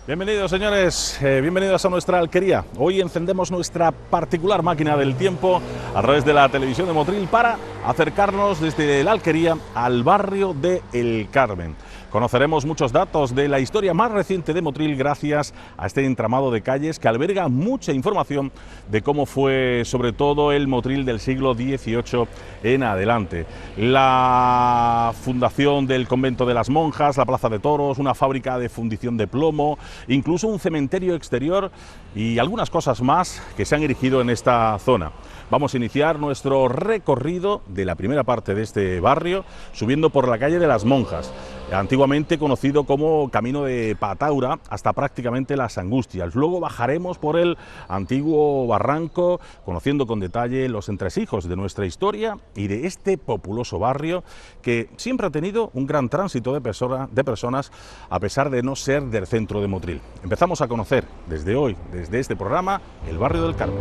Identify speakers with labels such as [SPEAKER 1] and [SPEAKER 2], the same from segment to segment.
[SPEAKER 1] Bienvenidos, señores, bienvenidos a nuestra alquería. Hoy encendemos nuestra particular máquina del tiempo a través de la televisión de Motril para acercarnos desde la alquería al barrio de El Carmen. Conoceremos muchos datos de la historia más reciente de Motril gracias a este entramado de calles que alberga mucha información de cómo fue sobre todo el Motril del siglo XVIII en adelante. La fundación del convento de las monjas, la plaza de toros, una fábrica de fundición de plomo, incluso un cementerio exterior y algunas cosas más que se han erigido en esta zona. Vamos a iniciar nuestro recorrido de la primera parte de este barrio, subiendo por la calle de las Monjas, antiguamente conocido como Camino de Pataura, hasta prácticamente Las Angustias. Luego bajaremos por el antiguo barranco, conociendo con detalle los entresijos de nuestra historia y de este populoso barrio que siempre ha tenido un gran tránsito de personas, a pesar de no ser del centro de Motril. Empezamos a conocer desde hoy, desde este programa, el barrio del Carmen.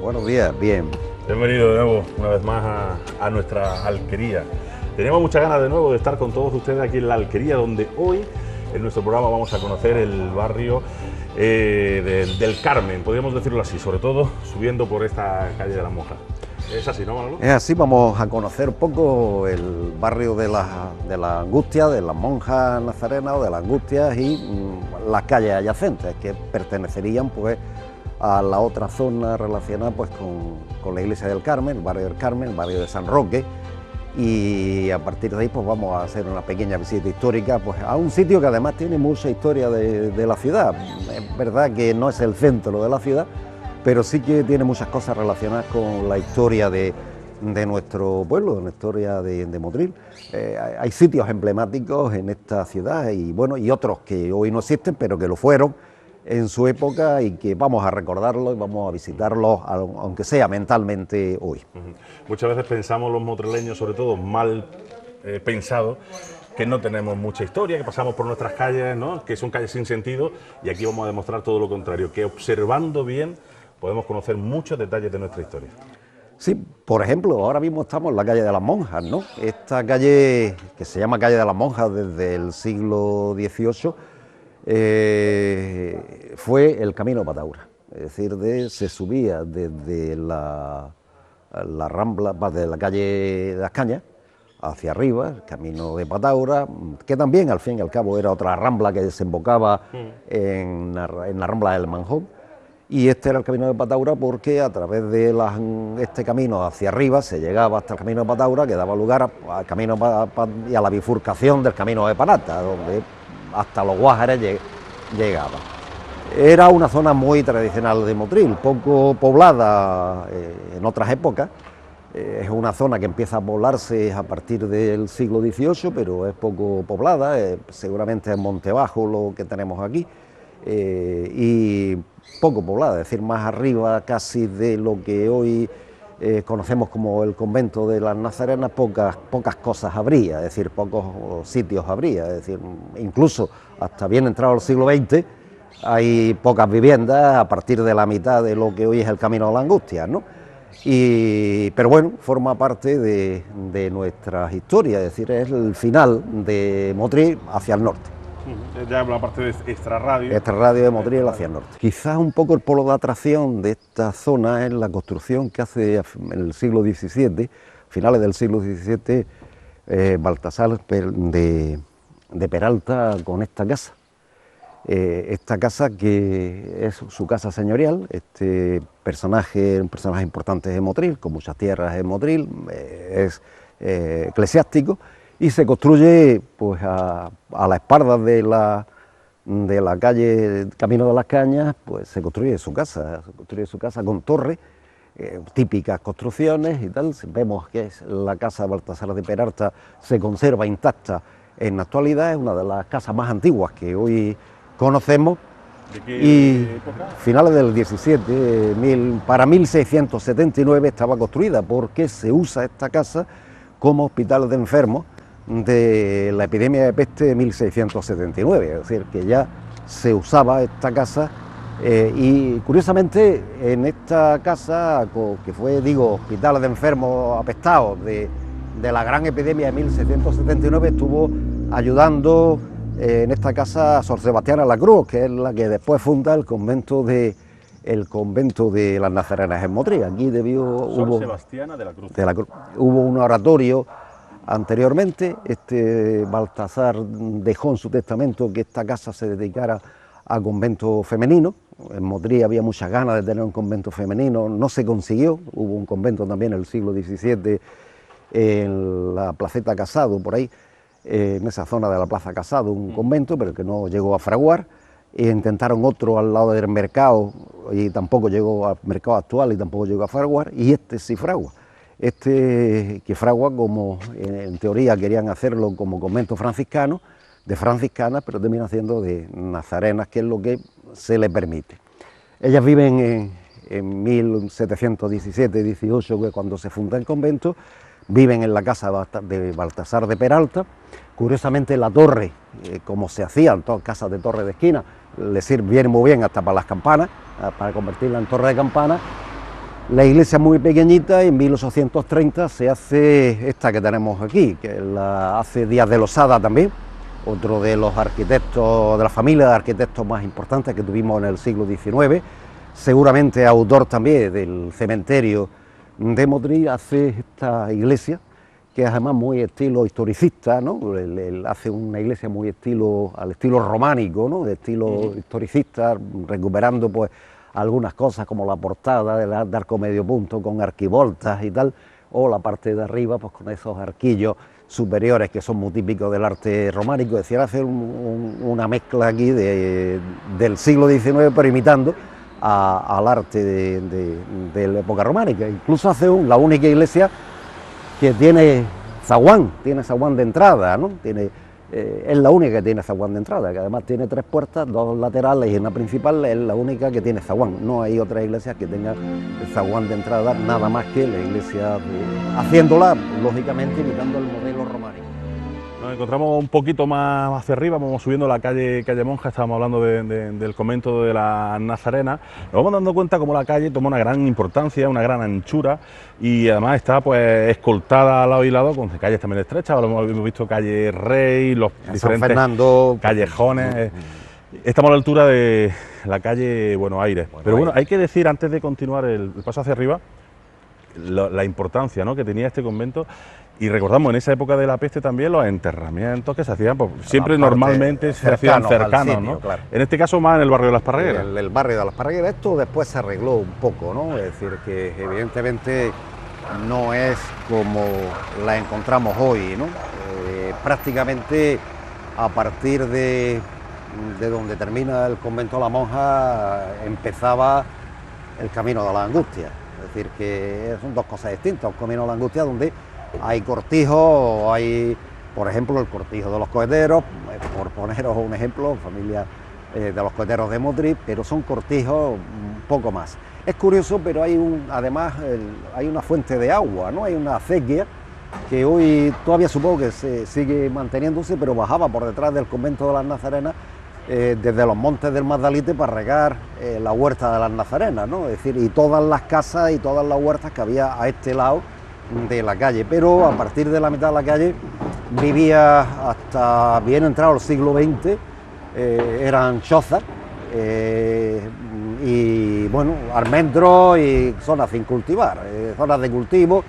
[SPEAKER 2] Buenos días, bien.
[SPEAKER 1] Bienvenido de nuevo, una vez más, a nuestra alquería. Teníamos muchas ganas de nuevo de estar con todos ustedes aquí en la alquería, donde hoy en nuestro programa vamos a conocer el barrio del Carmen, podríamos decirlo así, sobre todo subiendo por esta calle de las Monjas. ¿Es así, no, Manolo?
[SPEAKER 2] Es así, vamos a conocer un poco el barrio de la Angustia, de las Monjas Nazarenas o de las Angustias y las calles adyacentes que pertenecerían pues a la otra zona relacionada pues con la iglesia del Carmen, el barrio del Carmen, el barrio de San Roque, y a partir de ahí pues vamos a hacer una pequeña visita histórica pues a un sitio que además tiene mucha historia de la ciudad. Es verdad que no es el centro de la ciudad, pero sí que tiene muchas cosas relacionadas con la historia de nuestro pueblo, de la historia de Motril. Hay sitios emblemáticos en esta ciudad y bueno, y otros que hoy no existen, pero que lo fueron en su época y que vamos a recordarlos y vamos a visitarlos, aunque sea mentalmente hoy.
[SPEAKER 1] Muchas veces pensamos los motrileños, sobre todo mal pensados, que no tenemos mucha historia, que pasamos por nuestras calles, ¿no?, que son calles sin sentido, y aquí vamos a demostrar todo lo contrario, que observando bien podemos conocer muchos detalles de nuestra historia.
[SPEAKER 2] Sí, por ejemplo, ahora mismo estamos en la calle de las Monjas, ¿no? Esta calle, que se llama calle de las Monjas desde el siglo XVIII, fue el camino de Pataura, es decir, se subía desde la rambla, de la calle de las Cañas hacia arriba, el camino de Pataura, que también al fin y al cabo era otra rambla que desembocaba en la rambla del Manjón, y este era el camino de Pataura porque a través de este camino hacia arriba se llegaba hasta el camino de Pataura, que daba lugar al camino y a la bifurcación del camino de Parata, donde hasta los Guájares llegaba. Era una zona muy tradicional de Motril, poco poblada en otras épocas. Es una zona que empieza a poblarse a partir del siglo XVIII, pero es poco poblada, seguramente es Montebajo lo que tenemos aquí, y poco poblada, es decir, más arriba casi de lo que hoy conocemos como el convento de las Nazarenas, pocas cosas habría, es decir, pocos sitios habría, es decir, incluso hasta bien entrado el siglo XX hay pocas viviendas a partir de la mitad de lo que hoy es el Camino de la Angustia, ¿no? Pero bueno, forma parte de nuestras historias, es decir, es el final de Motril hacia el norte.
[SPEAKER 1] Ya la parte de extrarradio.
[SPEAKER 2] Extrarradio de Motril hacia el norte. Quizás un poco el polo de atracción de esta zona es la construcción que hace en el siglo XVII, finales del siglo XVII, Baltasar de Peralta con esta casa. Esta casa que es su casa señorial, un personaje importante de Motril, con muchas tierras en Motril, es eclesiástico, y se construye pues a la espalda de la calle Camino de las Cañas, pues se construye su casa con torre, típicas construcciones y tal. Vemos que la casa de Baltasar de Peralta se conserva intacta en la actualidad, es una de las casas más antiguas que hoy conocemos.
[SPEAKER 1] ¿De qué época?
[SPEAKER 2] Finales del 17, para 1679 estaba construida, porque se usa esta casa como hospital de enfermos de la epidemia de peste de 1679, es decir, que ya se usaba esta casa y curiosamente en esta casa, que fue, digo, hospital de enfermos apestados de la gran epidemia de 1779 estuvo ayudando en esta casa a Sor Sebastiana la Cruz, que es la que después funda el convento de las Nazarenas en Motril. Aquí
[SPEAKER 1] Sor Sebastiana de la Cruz.
[SPEAKER 2] Hubo un oratorio anteriormente. Baltasar dejó en su testamento que esta casa se dedicara a convento femenino. En Motril había muchas ganas de tener un convento femenino, no se consiguió. Hubo un convento también en el siglo XVII en la Placeta Casado, por ahí, en esa zona de la Plaza Casado, un convento, pero que no llegó a fraguar. Intentaron otro al lado del mercado y tampoco llegó al mercado actual y tampoco llegó a fraguar, y este sí fragua. Que fragua como en teoría querían hacerlo como convento franciscano, de franciscanas, pero termina siendo de nazarenas, que es lo que se le permite. Ellas viven en 1717-18, que cuando se funda el convento, viven en la casa de Baltasar de Peralta. Curiosamente la torre, como se hacían todas casas de torre de esquina, le sirve muy bien hasta para las campanas, para convertirla en torre de campana. La iglesia es muy pequeñita y en 1830 se hace esta que tenemos aquí, que la hace Díaz de Losada también, otro de los arquitectos, de la familia de arquitectos más importantes que tuvimos en el siglo XIX, seguramente autor también del cementerio de Motril. Hace esta iglesia, que es además muy estilo historicista, ¿no? Hace una iglesia muy al estilo románico, ¿no? De estilo historicista, recuperando pues algunas cosas como la portada de arco medio punto con arquivoltas y tal, o la parte de arriba pues con esos arquillos superiores que son muy típicos del arte románico. Es decir, hace una mezcla aquí del siglo XIX, pero imitando al arte de la época románica. Incluso hace la única iglesia que tiene zaguán de entrada, ¿no? Es la única que tiene zaguán de entrada, que además tiene 3 puertas, 2 laterales y una principal, es la única que tiene zaguán. No hay otras iglesias que tengan zaguán de entrada, nada más que la iglesia, haciéndola, lógicamente, imitando el modelo románico.
[SPEAKER 1] Nos encontramos un poquito más hacia arriba, vamos subiendo la calle Monja, estábamos hablando del convento de la Nazarena. Nos vamos dando cuenta cómo la calle toma una gran importancia, una gran anchura, y además está pues escoltada al lado y lado con calles también estrechas. Hemos visto calle Rey, los diferentes
[SPEAKER 2] Fernando,
[SPEAKER 1] callejones. Estamos a la altura de la calle Buenos Aires. Pero bueno, hay que decir, antes de continuar el paso hacia arriba, la importancia, ¿no?, que tenía este convento. Y recordamos en esa época de la peste también los enterramientos que se hacían, pues, siempre normalmente se hacían cercanos, sitio, ¿no? Claro. En este caso más en el barrio de las Parragueras.
[SPEAKER 2] El barrio de las Parragueras. Esto después se arregló un poco, ¿no? Es decir, que evidentemente no es como la encontramos hoy, ¿no? Prácticamente a partir de donde termina el convento de la Monja empezaba el camino de la Angustia. Es decir, que son dos cosas distintas. Un camino de la Angustia donde hay cortijos, hay, por ejemplo, el cortijo de los coheteros, por poneros un ejemplo, familia de los coheteros de Motril, pero son cortijos un poco más. Es curioso, pero además hay una fuente de agua, ¿no? Hay una acequia que hoy todavía supongo que se sigue manteniéndose, pero bajaba por detrás del convento de las Nazarenas desde los montes del Magdalite para regar la huerta de las Nazarenas, ¿no? Es decir, y todas las casas y todas las huertas que había a este lado de la calle, pero a partir de la mitad de la calle vivía hasta bien entrado el siglo XX, eran chozas y bueno, almendros y zonas sin cultivar, zonas de cultivo,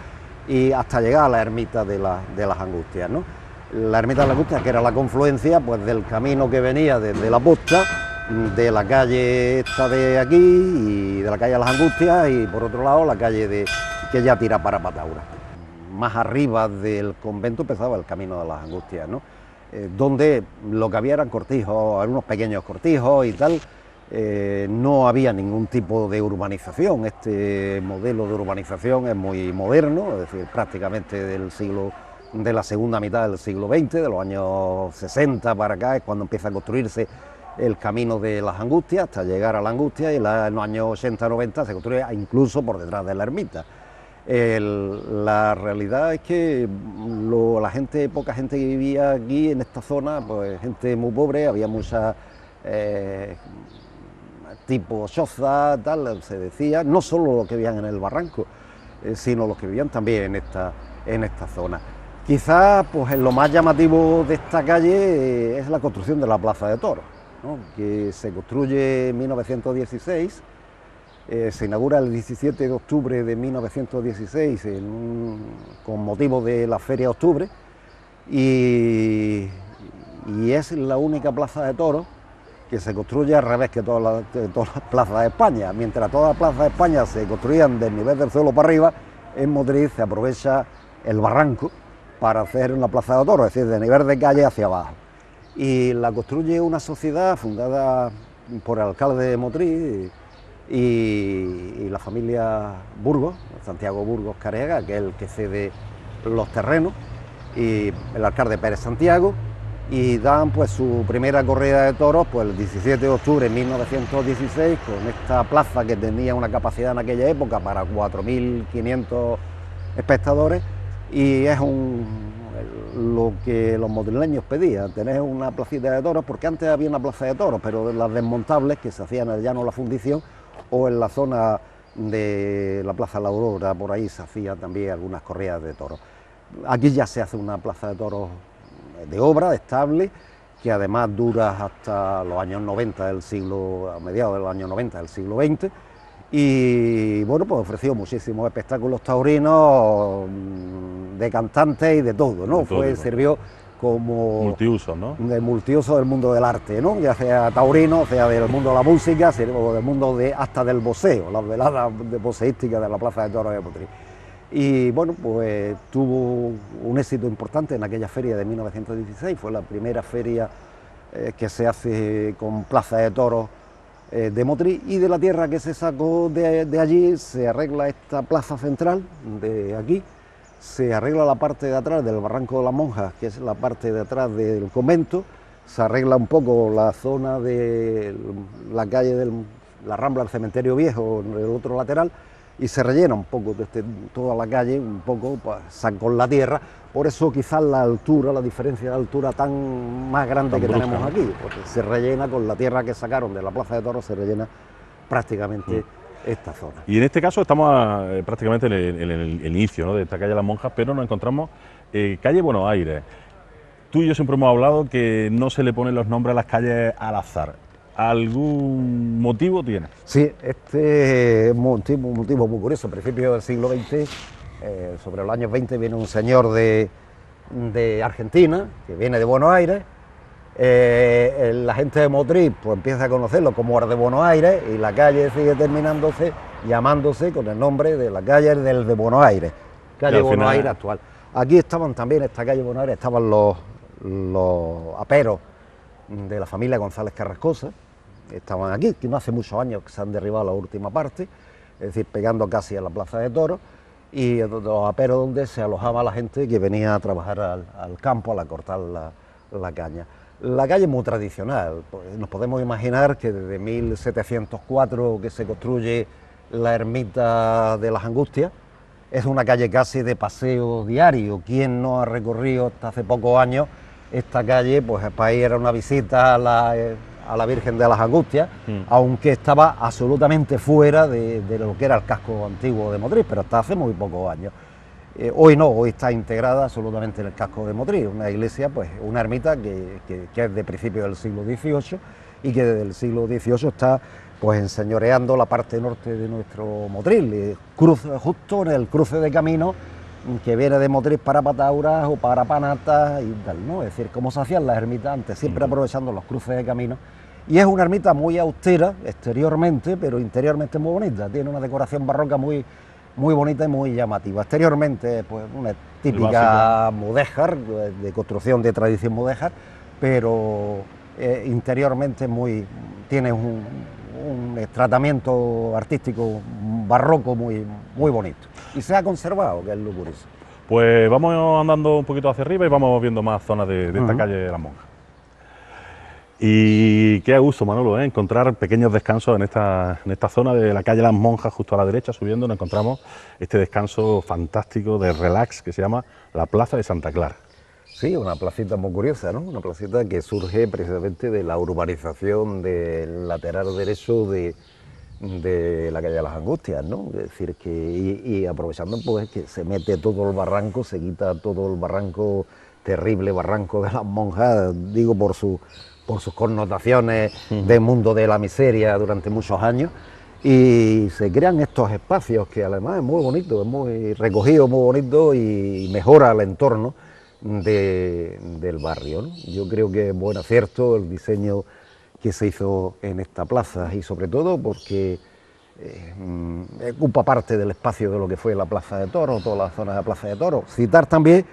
[SPEAKER 2] y hasta llegar a la ermita de las Angustias, ¿no? La ermita de las Angustias, que era la confluencia pues del camino que venía desde la Posta, de la calle esta de aquí y de la calle de las Angustias, y por otro lado la calle que ya tira para Pataura. Más arriba del convento empezaba el camino de las Angustias, ¿no? Donde lo que había eran cortijos, algunos pequeños cortijos y tal. No había ningún tipo de urbanización. Este modelo de urbanización es muy moderno, es decir, prácticamente de la segunda mitad del siglo XX, de los años 60 para acá, es cuando empieza a construirse el camino de las Angustias hasta llegar a la Angustia, y en los años 80-90 se construye incluso por detrás de la ermita. La realidad es que poca gente que vivía aquí en esta zona, pues gente muy pobre, había muchas tipo choza, tal, se decía, no solo los que vivían en el barranco, sino los que vivían también en esta zona. Quizás pues, lo más llamativo de esta calle es la construcción de la Plaza de Toros, ¿no? Que se construye en 1916, se inaugura el 17 de octubre de 1916 con motivo de la Feria de Octubre y es la única plaza de toros que se construye al revés que todas las plazas de España. Mientras todas las plazas de España se construían del nivel del suelo para arriba, en Motril se aprovecha el barranco para hacer una plaza de toros, es decir, de nivel de calle hacia abajo. Y la construye una sociedad fundada por el alcalde de Motril y la familia Burgos, Santiago Burgos Careaga, que es el que cede los terrenos, y el alcalde Pérez Santiago, y dan pues su primera corrida de toros pues el 17 de octubre de 1916 con esta plaza que tenía una capacidad en aquella época para 4.500 espectadores, y es lo que los motrileños pedían, tener una placita de toros, porque antes había una plaza de toros, pero de las desmontables que se hacían en el llano de la Fundición o en la zona de la Plaza de la Aurora, por ahí se hacían también algunas corridas de toros. Aquí ya se hace una plaza de toros de obra, estable, que además dura hasta los años 90 del siglo, a mediados de los años 90 del siglo XX, y bueno, pues ofreció muchísimos espectáculos taurinos, de cantantes y de todo, ¿no? Sirvió como
[SPEAKER 1] multiuso, ¿no?
[SPEAKER 2] De multiuso del mundo del arte, ¿no? Ya sea taurino, sea del mundo de la música, o del mundo hasta del voceo, las veladas voceísticas de la Plaza de Toros de Motril. Y bueno, pues tuvo un éxito importante en aquella feria de 1916, fue la primera feria que se hace con plaza de toros de Motril, y de la tierra que se sacó de allí se arregla esta plaza central de aquí, se arregla la parte de atrás del Barranco de las Monjas, que es la parte de atrás del convento, se arregla un poco la zona de la calle de la Rambla del Cementerio Viejo en el otro lateral, y se rellena un poco toda la calle, un poco pues, con la tierra. Por eso quizás la altura, la diferencia de altura tan más grande que tenemos aquí, porque se rellena con la tierra que sacaron de la Plaza de Toros, se rellena prácticamente esta zona.
[SPEAKER 1] Y en este caso estamos prácticamente en el inicio, ¿no?, de esta calle de las Monjas, pero nos encontramos calle Buenos Aires. Tú y yo siempre hemos hablado que no se le ponen los nombres a las calles al azar. ¿Algún motivo tiene?
[SPEAKER 2] Sí, este es un motivo muy curioso. A principios del siglo XX, sobre los años 20, viene un señor de Argentina, que viene de Buenos Aires. La gente de Motril pues, empieza a conocerlo como el de Buenos Aires, y la calle sigue llamándose con el nombre de la calle del de Buenos Aires, calle Buenos Aires actual. Aquí estaban también, en esta calle Buenos Aires, estaban los aperos de la familia González Carrascosa, estaban aquí, que no hace muchos años que se han derribado la última parte, es decir, pegando casi a la Plaza de Toros, y los aperos donde se alojaba la gente que venía a trabajar al campo, a cortar la caña. La calle es muy tradicional, nos podemos imaginar que desde 1704 que se construye la ermita de las Angustias, es una calle casi de paseo diario. ¿Quién no ha recorrido hasta hace pocos años esta calle? Pues para ir a una visita a la Virgen de las Angustias, aunque estaba absolutamente fuera de lo que era el casco antiguo de Motril, pero hasta hace muy pocos años. Hoy no, hoy está integrada absolutamente en el casco de Motril, una iglesia, pues una ermita que es de principios del siglo XVIII y que desde el siglo XVIII está pues enseñoreando la parte norte de nuestro Motril, justo en el cruce de camino que viene de Motril para Patauras o para Panatas y tal, ¿no? Es decir, como se hacían las ermitas antes, siempre aprovechando los cruces de camino. Y es una ermita muy austera exteriormente, pero interiormente muy bonita, tiene una decoración barroca muy bonita y muy llamativa. Exteriormente, pues una típica mudéjar, de construcción de tradición mudéjar, pero interiormente tiene un tratamiento artístico barroco muy bonito. Y se ha conservado, que es lo curioso.
[SPEAKER 1] Pues vamos andando un poquito hacia arriba y vamos viendo más zonas de esta calle de las Monjas. Y qué a gusto, Manolo, encontrar pequeños descansos en esta zona de la calle Las Monjas, justo a la derecha, subiendo, nos encontramos este descanso fantástico de relax que se llama la Plaza de Santa Clara.
[SPEAKER 2] Sí, una placita muy curiosa, ¿no? Una placita que surge precisamente de la urbanización del lateral derecho de de la calle de las Angustias, ¿no? Es decir, que y aprovechando pues que se mete todo el barranco, se quita todo el barranco, terrible barranco de las Monjas, digo por sus connotaciones del mundo de la miseria durante muchos años, y se crean estos espacios que además es muy bonito, es muy recogido, muy bonito y mejora el entorno del barrio, ¿no? Yo creo que es buen acierto el diseño que se hizo en esta plaza, y sobre todo porque ocupa parte del espacio de lo que fue la Plaza de Toros, toda la zona de la Plaza de Toros. Citar también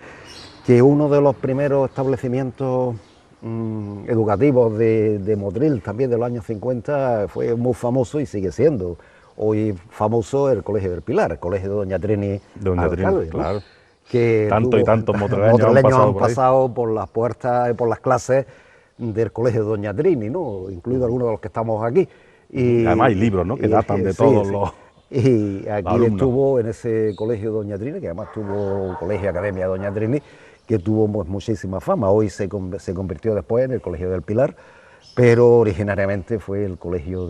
[SPEAKER 2] que uno de los primeros establecimientos educativos de Motril, también de los años 50, fue muy famoso y sigue siendo hoy famoso el Colegio del Pilar, el Colegio de Doña Trini Alcalde, ¿no?
[SPEAKER 1] Claro.
[SPEAKER 2] Que
[SPEAKER 1] Tanto y tantos motrileños
[SPEAKER 2] han pasado por las puertas, por las clases del Colegio de Doña Trini, ¿no? Incluido algunos de los que estamos aquí. Y
[SPEAKER 1] además hay libros, ¿no?, que datan de todos los...
[SPEAKER 2] Y aquí
[SPEAKER 1] alumnos.
[SPEAKER 2] estuvo en ese Colegio Doña Trini, que además tuvo Colegio Academia Doña Trini, que tuvo pues, muchísima fama. Hoy se convirtió después en el Colegio del Pilar, pero originariamente fue el colegio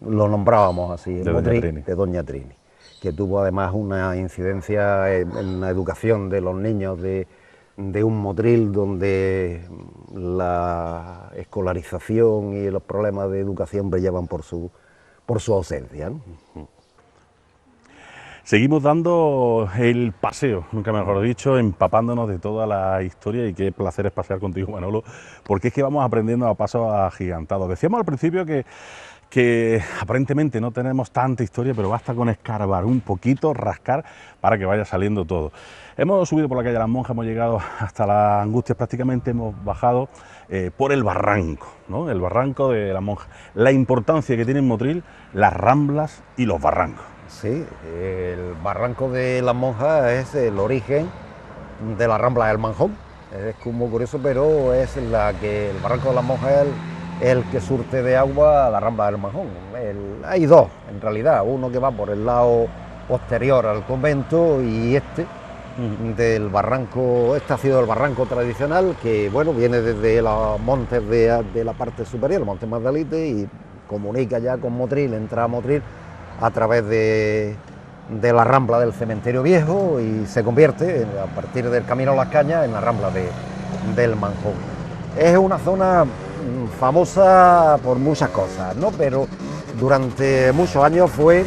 [SPEAKER 2] lo nombrábamos así, en Motril, de Doña Trini, que tuvo además una incidencia en la educación de los niños de un Motril donde la escolarización y los problemas de educación brillaban por su ausencia, ¿no?
[SPEAKER 1] Seguimos dando el paseo, nunca mejor dicho, empapándonos de toda la historia, y qué placer es pasear contigo, Manolo, porque es que vamos aprendiendo a pasos agigantados. Decíamos al principio que aparentemente no tenemos tanta historia, pero basta con escarbar un poquito, rascar, para que vaya saliendo todo. Hemos subido por la calle de las Monjas, hemos llegado hasta las Angustias, prácticamente hemos bajado por el barranco, ¿no? El barranco de las Monjas. La importancia que tiene en Motril las ramblas y los barrancos.
[SPEAKER 2] Sí, el barranco de las Monjas es el origen de la rambla del Manjón. Es como curioso, pero es el barranco de las Monjas es el que surte de agua a la rambla del Manjón. Hay dos, en realidad, uno que va por el lado posterior al convento y del barranco, este ha sido el barranco tradicional, que bueno, viene desde los montes de la parte superior, los montes Magdalite, y comunica ya con Motril, entra a Motril a través de la rambla del Cementerio Viejo y se convierte, a partir del Camino a las Cañas, en la rambla del Manjón. Es una zona famosa por muchas cosas, ¿no? Pero durante muchos años fue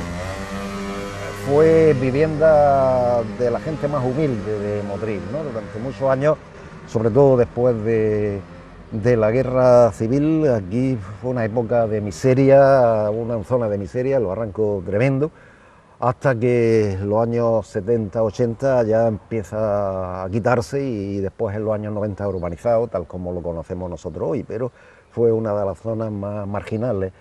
[SPEAKER 2] vivienda de la gente más humilde de Motril, ¿no? Durante muchos años, sobre todo después de la guerra civil, aquí fue una época de miseria, una zona de miseria, el barranco tremendo, hasta que los años 70, 80 ya empieza a quitarse y después en los años 90 urbanizado, tal como lo conocemos nosotros hoy, pero fue una de las zonas más marginales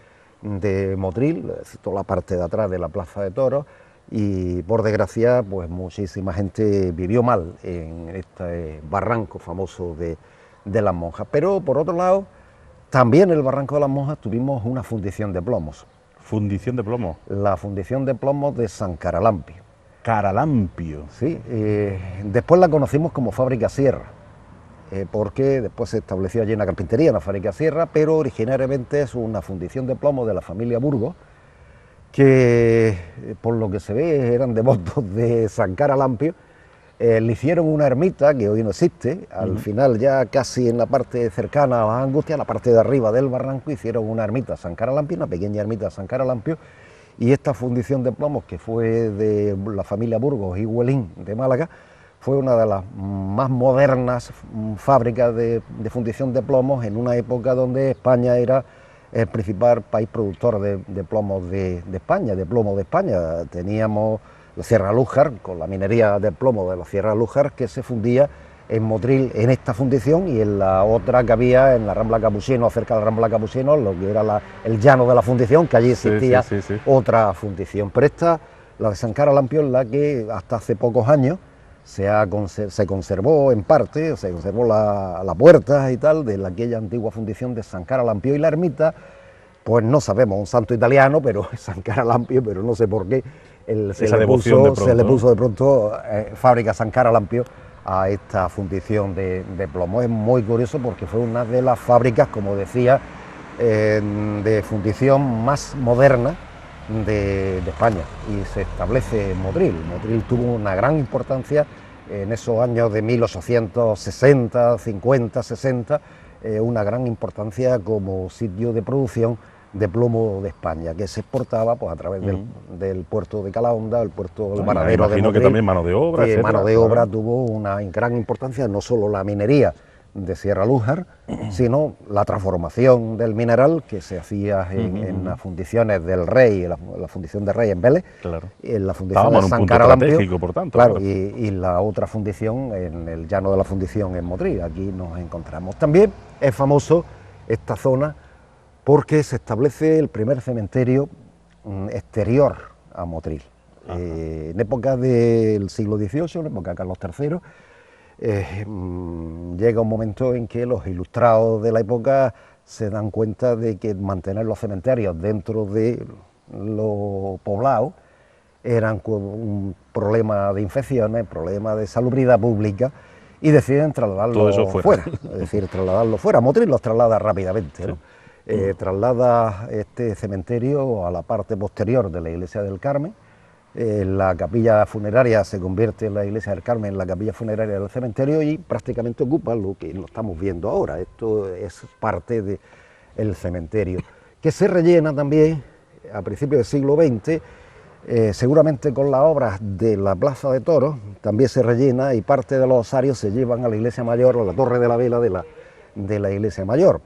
[SPEAKER 2] de Motril, toda la parte de atrás de la Plaza de Toros, y por desgracia pues muchísima gente vivió mal en este barranco famoso de las Monjas. Pero por otro lado, también en el barranco de las Monjas tuvimos una fundición de plomos.
[SPEAKER 1] ¿Fundición de plomo?
[SPEAKER 2] La fundición de plomos de San Caralampio.
[SPEAKER 1] Caralampio.
[SPEAKER 2] Sí, después la conocimos como Fábrica Sierra, porque después se estableció allí una carpintería, una fábrica Sierra, pero originariamente es una fundición de plomo de la familia Burgos, que por lo que se ve eran devotos de San Caralampio. Le hicieron una ermita que hoy no existe, al final ya casi en la parte cercana a las Angustias, la parte de arriba del barranco, hicieron una ermita a San Caralampio, una pequeña ermita a San Caralampio, y esta fundición de plomos, que fue de la familia Burgos y Huelín de Málaga, fue una de las más modernas fábricas de fundición de plomos en una época donde España era el principal país productor de plomos de España, de plomo de España. Teníamos la Sierra Lújar, con la minería de plomo de la Sierra Lújar, que se fundía en Motril en esta fundición, y en la otra que había en la Rambla Capuchino, cerca de la Rambla Capuchino, lo que era el llano de la fundición, que allí existía sí. Otra fundición. Pero esta, la de San Caralampio, es la que hasta hace pocos años se conservó en parte, se conservó la puerta y tal de aquella antigua fundición de San Caralampio, y la ermita, pues no sabemos, un santo italiano, pero San Caralampio, pero no sé por qué se le puso de pronto Fábrica San Caralampio a esta fundición de plomo. Es muy curioso porque fue una de las fábricas, como decía, de fundición más moderna de España y se establece en Motril. Motril tuvo una gran importancia en esos años de 1860, 50, 60, una gran importancia como sitio de producción de plomo de España, que se exportaba pues a través del puerto de Calahonda, el puerto del Varadero de Motril.
[SPEAKER 1] Que también mano de obra,
[SPEAKER 2] etcétera, mano de obra tuvo una gran importancia, no solo la minería de Sierra Lújar, sino la transformación del mineral que se hacía en las fundiciones del Rey, la fundición del Rey en Vélez, en la fundición de San Caralampio,
[SPEAKER 1] por tanto,
[SPEAKER 2] claro. Y la otra fundición en el llano de la fundición en Motril. Aquí nos encontramos. También es famoso esta zona porque se establece el primer cementerio exterior a Motril. En época del siglo XVIII, en época de Carlos III, llega un momento en que los ilustrados de la época se dan cuenta de que mantener los cementerios dentro de los poblados eran un problema de infecciones, problema de salubridad pública, y deciden trasladarlo fuera. Es decir, trasladarlo fuera. Motril los traslada rápidamente, ¿no? Traslada este cementerio a la parte posterior de la iglesia del Carmen. La capilla funeraria se convierte en la iglesia del Carmen, en la capilla funeraria del cementerio, y prácticamente ocupa lo que lo estamos viendo ahora. Esto es parte del cementerio, que se rellena también a principios del siglo XX, seguramente con las obras de la Plaza de Toros, también se rellena, y parte de los osarios se llevan a la iglesia mayor, a la Torre de la Vela de la iglesia mayor.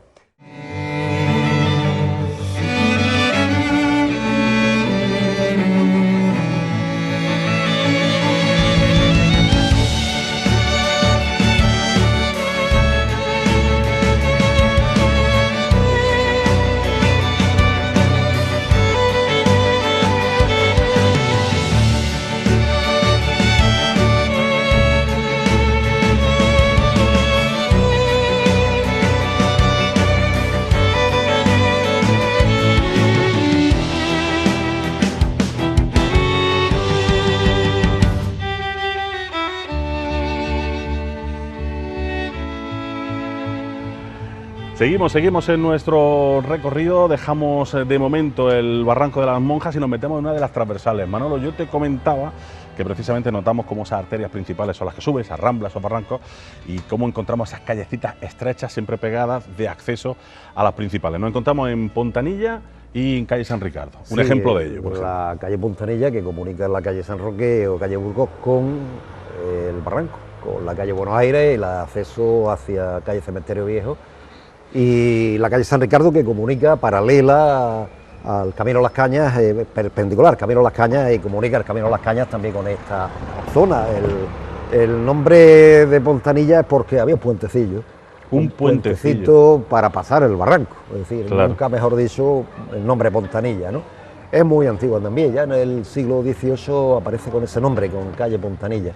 [SPEAKER 1] Seguimos en nuestro recorrido, dejamos de momento el Barranco de las Monjas y nos metemos en una de las transversales. Manolo, yo te comentaba que precisamente notamos cómo esas arterias principales son las que suben, esas ramblas o barrancos, y cómo encontramos esas callecitas estrechas, siempre pegadas, de acceso a las principales. Nos encontramos en Pontanilla y en calle San Ricardo, un ejemplo de ello. Por
[SPEAKER 2] la calle Pontanilla, que comunica la calle San Roque o calle Burgos con el Barranco, con la calle Buenos Aires y el acceso hacia calle Cementerio Viejo, y la calle San Ricardo, que comunica paralela al Camino Las Cañas, perpendicular Camino Las Cañas, y comunica el Camino Las Cañas también con esta zona. El nombre de Pontanilla es porque había un puentecillo. Un puentecito para pasar el barranco, es decir, claro, nunca mejor dicho el nombre Pontanilla, ¿no? Es muy antiguo también, ya en el siglo XVIII aparece con ese nombre, con calle Pontanilla.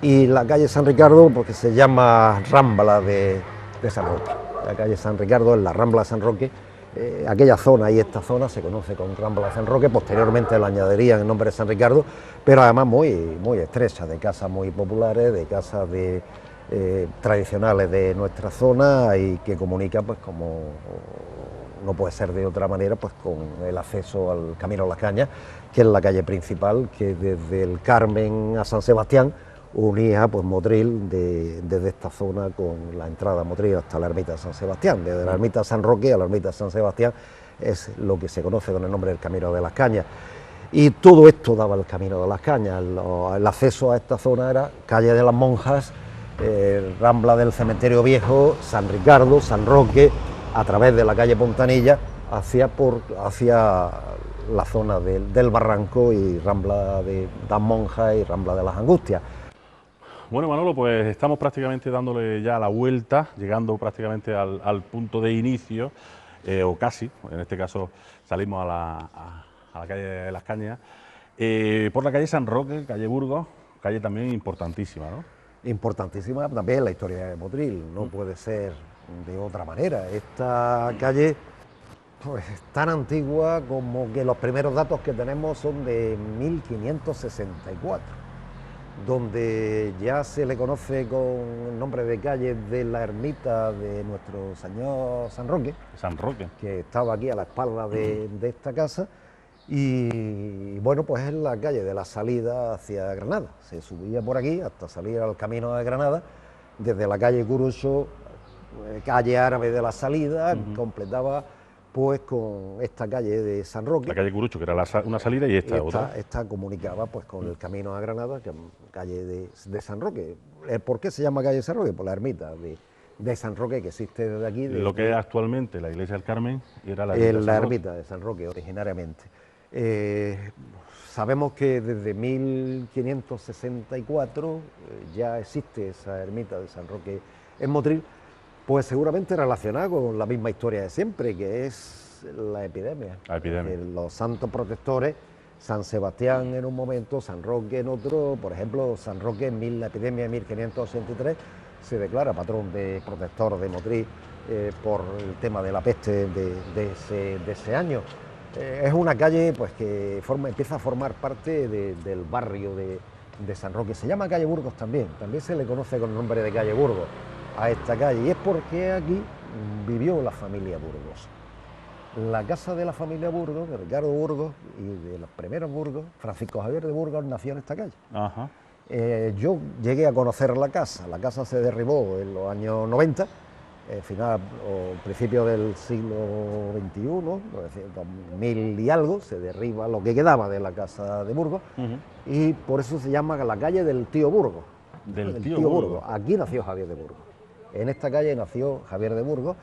[SPEAKER 2] Y la calle San Ricardo porque se llama Rambla de San Roque. La calle San Ricardo es la Rambla de San Roque. Aquella zona y esta zona se conoce con Rambla de San Roque, posteriormente le añadirían el nombre de San Ricardo, pero además muy estrecha, de casas muy populares, de casas tradicionales de nuestra zona, y que comunica, pues como no puede ser de otra manera, pues con el acceso al Camino Las Cañas, que es la calle principal, que desde el Carmen a San Sebastián unía pues Motril desde esta zona con la entrada a Motril hasta la ermita de San Sebastián. Desde la ermita de San Roque a la ermita de San Sebastián es lo que se conoce con el nombre del Camino de las Cañas. Y todo esto daba el Camino de las Cañas. El acceso a esta zona era calle de las Monjas, Rambla del Cementerio Viejo, San Ricardo, San Roque, a través de la calle Pontanilla hacia la zona del Barranco, y Rambla de las Monjas y Rambla de las Angustias.
[SPEAKER 1] Bueno, Manolo, pues estamos prácticamente dándole ya la vuelta, llegando prácticamente al punto de inicio, o casi, en este caso salimos a la calle de Las Cañas, por la calle San Roque, calle Burgos, calle también importantísima, ¿no? Importantísima también la historia de Motril, no puede ser de otra manera. Esta calle pues es tan antigua como que los primeros datos que tenemos son de 1564. Donde ya se le conoce con el nombre de calle de la ermita de nuestro señor San Roque, que estaba aquí a la espalda de esta casa,
[SPEAKER 2] Y bueno, pues es la calle de la salida hacia Granada. Se subía por aquí hasta salir al camino de Granada, desde la calle Curucho, calle Árabe de la salida, completaba pues con esta calle de San Roque.
[SPEAKER 1] La calle Curucho, que era una salida, y otra.
[SPEAKER 2] Esta comunicaba pues con el camino a Granada, que es calle de San Roque. ¿Por qué se llama calle de San Roque? Por la ermita de San Roque que existe desde aquí.
[SPEAKER 1] Lo que es actualmente la iglesia del Carmen era la
[SPEAKER 2] ermita de San Roque originariamente. Sabemos que desde 1564 ya existe esa ermita de San Roque en Motril, pues seguramente relacionada con la misma historia de siempre, que es la epidemia. Los santos protectores, San Sebastián en un momento, San Roque en otro. Por ejemplo, San Roque en la epidemia de 1583 se declara patrón protector de Motril por el tema de la peste de ese año. Es una calle pues que empieza a formar parte del barrio de San Roque. Se llama calle Burgos también se le conoce con el nombre de calle Burgos a esta calle, y es porque aquí vivió la familia Burgos. La casa de la familia Burgos, de Ricardo Burgos y de los primeros Burgos, Francisco Javier de Burgos, nació en esta calle.
[SPEAKER 1] Ajá.
[SPEAKER 2] Yo llegué a conocer la casa se derribó en los años 90, final o principio del siglo XXI, 2000 y algo, se derriba lo que quedaba de la casa de Burgos, y por eso se llama la calle del tío Burgos.
[SPEAKER 1] Del tío Burgos.
[SPEAKER 2] Aquí nació Javier de Burgos. En esta calle nació Javier de Burgos.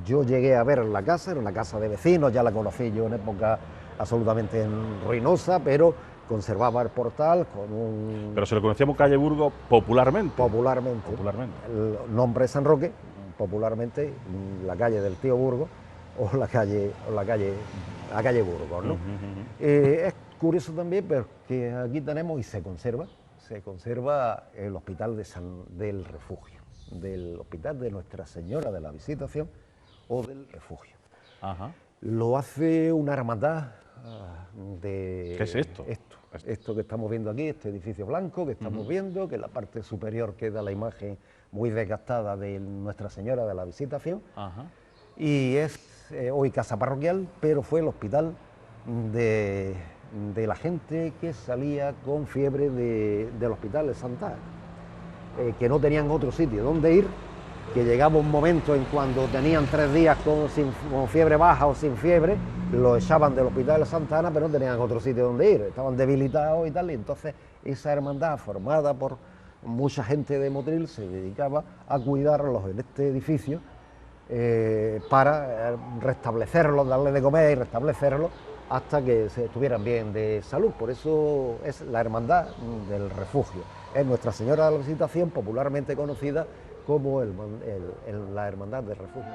[SPEAKER 2] Yo llegué a ver la casa, era una casa de vecinos, ya la conocí yo en época absolutamente ruinosa, pero conservaba el portal con un...
[SPEAKER 1] Pero se le conocía como calle Burgos popularmente.
[SPEAKER 2] Popularmente. El nombre es San Roque, popularmente la calle del tío Burgos o la calle Burgos, ¿no? Es curioso también porque aquí tenemos y se conserva el Hospital del Refugio, del Hospital de Nuestra Señora de la Visitación o del Refugio.
[SPEAKER 1] Ajá.
[SPEAKER 2] Lo hace una hermandad de...
[SPEAKER 1] ¿Qué es esto?
[SPEAKER 2] Esto que estamos viendo aquí, este edificio blanco que estamos viendo, que en la parte superior queda la imagen muy desgastada de Nuestra Señora de la Visitación.
[SPEAKER 1] Ajá.
[SPEAKER 2] Y es hoy casa parroquial, pero fue el hospital de la gente que salía con fiebre del hospital de Santa Ana, que no tenían otro sitio donde ir, que llegaba un momento en cuando tenían 3 días con fiebre baja o sin fiebre, lo echaban del hospital de Santa Ana, pero no tenían otro sitio donde ir, estaban debilitados y tal, y entonces esa hermandad formada por mucha gente de Motril se dedicaba a cuidarlos en este edificio para restablecerlos, darles de comer y restablecerlos hasta que se estuvieran bien de salud. Por eso es la hermandad del refugio. Es Nuestra Señora de la Visitación, popularmente conocida como la hermandad del refugio.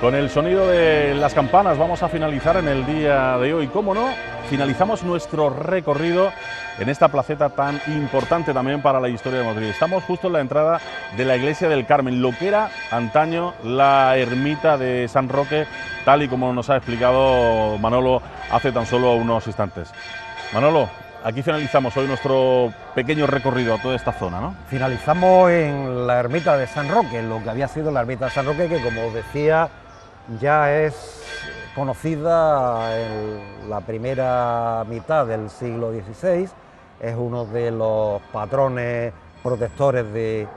[SPEAKER 1] Con el sonido de las campanas vamos a finalizar en el día de hoy. ¿Cómo no? Finalizamos nuestro recorrido en esta placeta tan importante también para la historia de Motril. Estamos justo en la entrada de la iglesia del Carmen, lo que era antaño la ermita de San Roque, tal y como nos ha explicado Manolo hace tan solo unos instantes. Manolo, aquí finalizamos hoy nuestro pequeño recorrido a toda esta zona, ¿no?
[SPEAKER 2] Finalizamos en la ermita de San Roque, lo que había sido la ermita de San Roque, que como decía ya es conocida en la primera mitad del siglo XVI, es uno de los patrones protectores de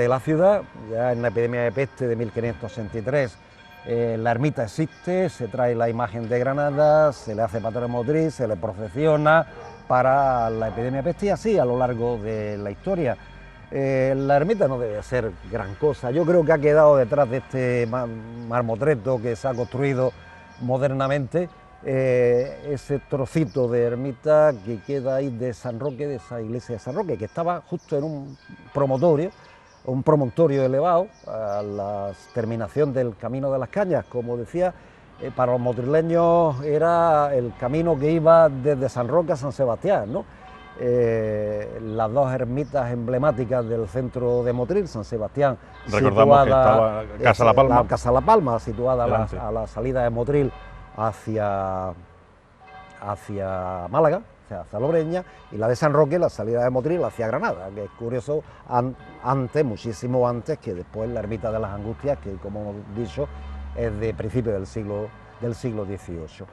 [SPEAKER 2] la ciudad. Ya en la epidemia de peste de 1563 la ermita existe, se trae la imagen de Granada, se le hace patrón Motril, se le procesiona para la epidemia de peste y así a lo largo de la historia. La ermita no debe ser gran cosa, yo creo que ha quedado detrás de este marmotreto que se ha construido modernamente, ese trocito de ermita que queda ahí de San Roque, de esa iglesia de San Roque, que estaba justo en un promontorio elevado a la terminación del Camino de las Cañas. Como decía, para los motrileños era el camino que iba desde San Roque a San Sebastián, ¿no? Las dos ermitas emblemáticas del centro de Motril, San Sebastián,
[SPEAKER 1] recordamos situada, que estaba Casa La Palma,
[SPEAKER 2] Casa La Palma, situada a la salida de Motril hacia Málaga, que hacia Lobreña, y la de San Roque, la salida de Motril hacia Granada, que es curioso, antes, muchísimo antes que después la ermita de las Angustias, que como hemos dicho es de principios del siglo XVIII.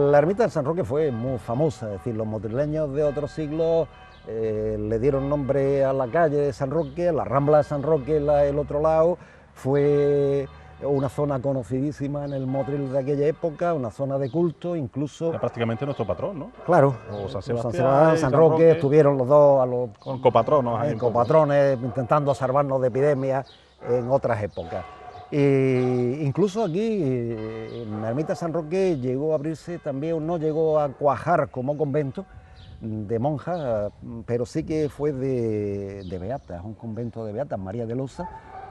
[SPEAKER 2] La ermita de San Roque fue muy famosa, es decir, los motrileños de otros siglos le dieron nombre a la calle de San Roque, la Rambla de San Roque, el otro lado, fue una zona conocidísima en el Motril de aquella época, una zona de culto, incluso...
[SPEAKER 1] Era prácticamente nuestro patrón, ¿no?
[SPEAKER 2] Claro,
[SPEAKER 1] O San
[SPEAKER 2] San
[SPEAKER 1] Sebastián,
[SPEAKER 2] San Roque, estuvieron los dos
[SPEAKER 1] con copatronos,
[SPEAKER 2] copatrones, intentando salvarnos de epidemias en otras épocas. Incluso aquí, en la ermita de San Roque, llegó a abrirse también, no llegó a cuajar como convento de monjas, pero sí que fue de beatas, un convento de beatas, María de Losa,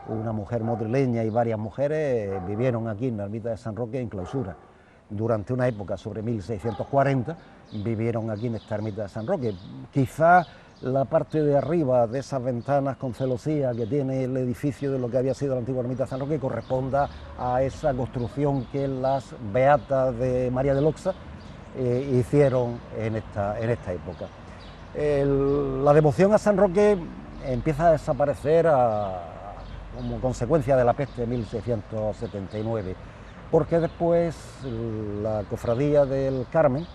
[SPEAKER 2] una mujer motrileña y varias mujeres vivieron aquí en la ermita de San Roque en clausura. Durante una época, sobre 1640, vivieron aquí en esta ermita de San Roque. Quizá la parte de arriba de esas ventanas con celosía que tiene el edificio de lo que había sido la antigua ermita de San Roque corresponda a esa construcción que las beatas de María de Loxa hicieron en esta época. La devoción a San Roque empieza a desaparecer como consecuencia de la peste de 1679, porque después la cofradía del Carmen,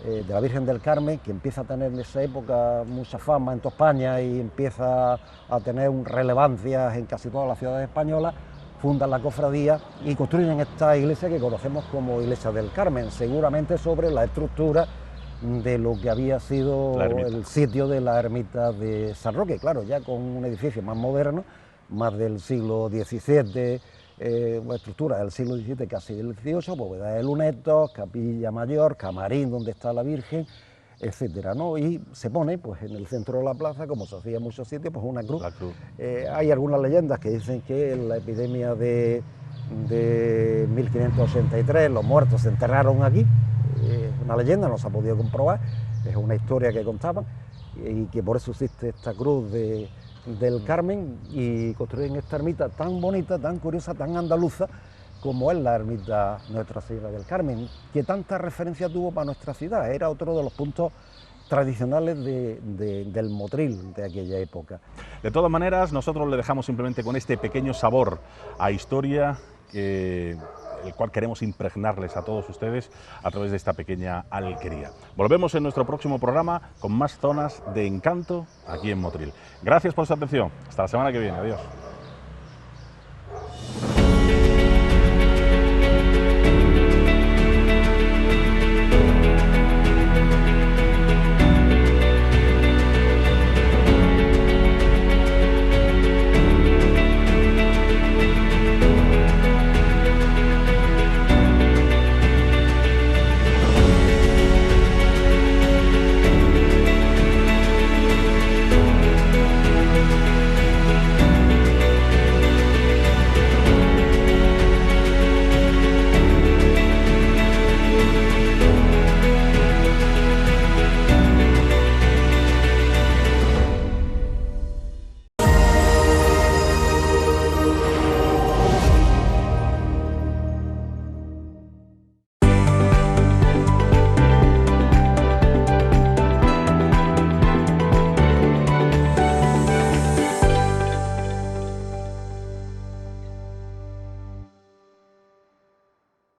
[SPEAKER 2] de la Virgen del Carmen, que empieza a tener en esa época mucha fama en toda España y empieza a tener relevancia en casi todas las ciudades españolas, fundan la cofradía y construyen esta iglesia que conocemos como Iglesia del Carmen, seguramente sobre la estructura de lo que había sido el sitio de la ermita de San Roque, claro, ya con un edificio más moderno, más del siglo XVII, una estructura del siglo XVII, casi del XVIII, bóveda de lunetos, capilla mayor, camarín donde está la Virgen, etcétera, ¿no? Y se pone pues en el centro de la plaza, como se hacía en muchos sitios, pues una cruz. Hay algunas leyendas que dicen que en la epidemia de 1583 los muertos se enterraron aquí, es una leyenda, no se ha podido comprobar, es una historia que contaban, y que por eso existe esta cruz del Carmen, y construyen esta ermita tan bonita, tan curiosa, tan andaluza, como es la ermita Nuestra Señora del Carmen, que tanta referencia tuvo para nuestra ciudad. Era otro de los puntos tradicionales del Motril de aquella época.
[SPEAKER 1] De todas maneras, nosotros le dejamos simplemente con este pequeño sabor a historia, el cual queremos impregnarles a todos ustedes a través de esta pequeña alquería. Volvemos en nuestro próximo programa con más zonas de encanto aquí en Motril. Gracias por su atención. Hasta la semana que viene. Adiós.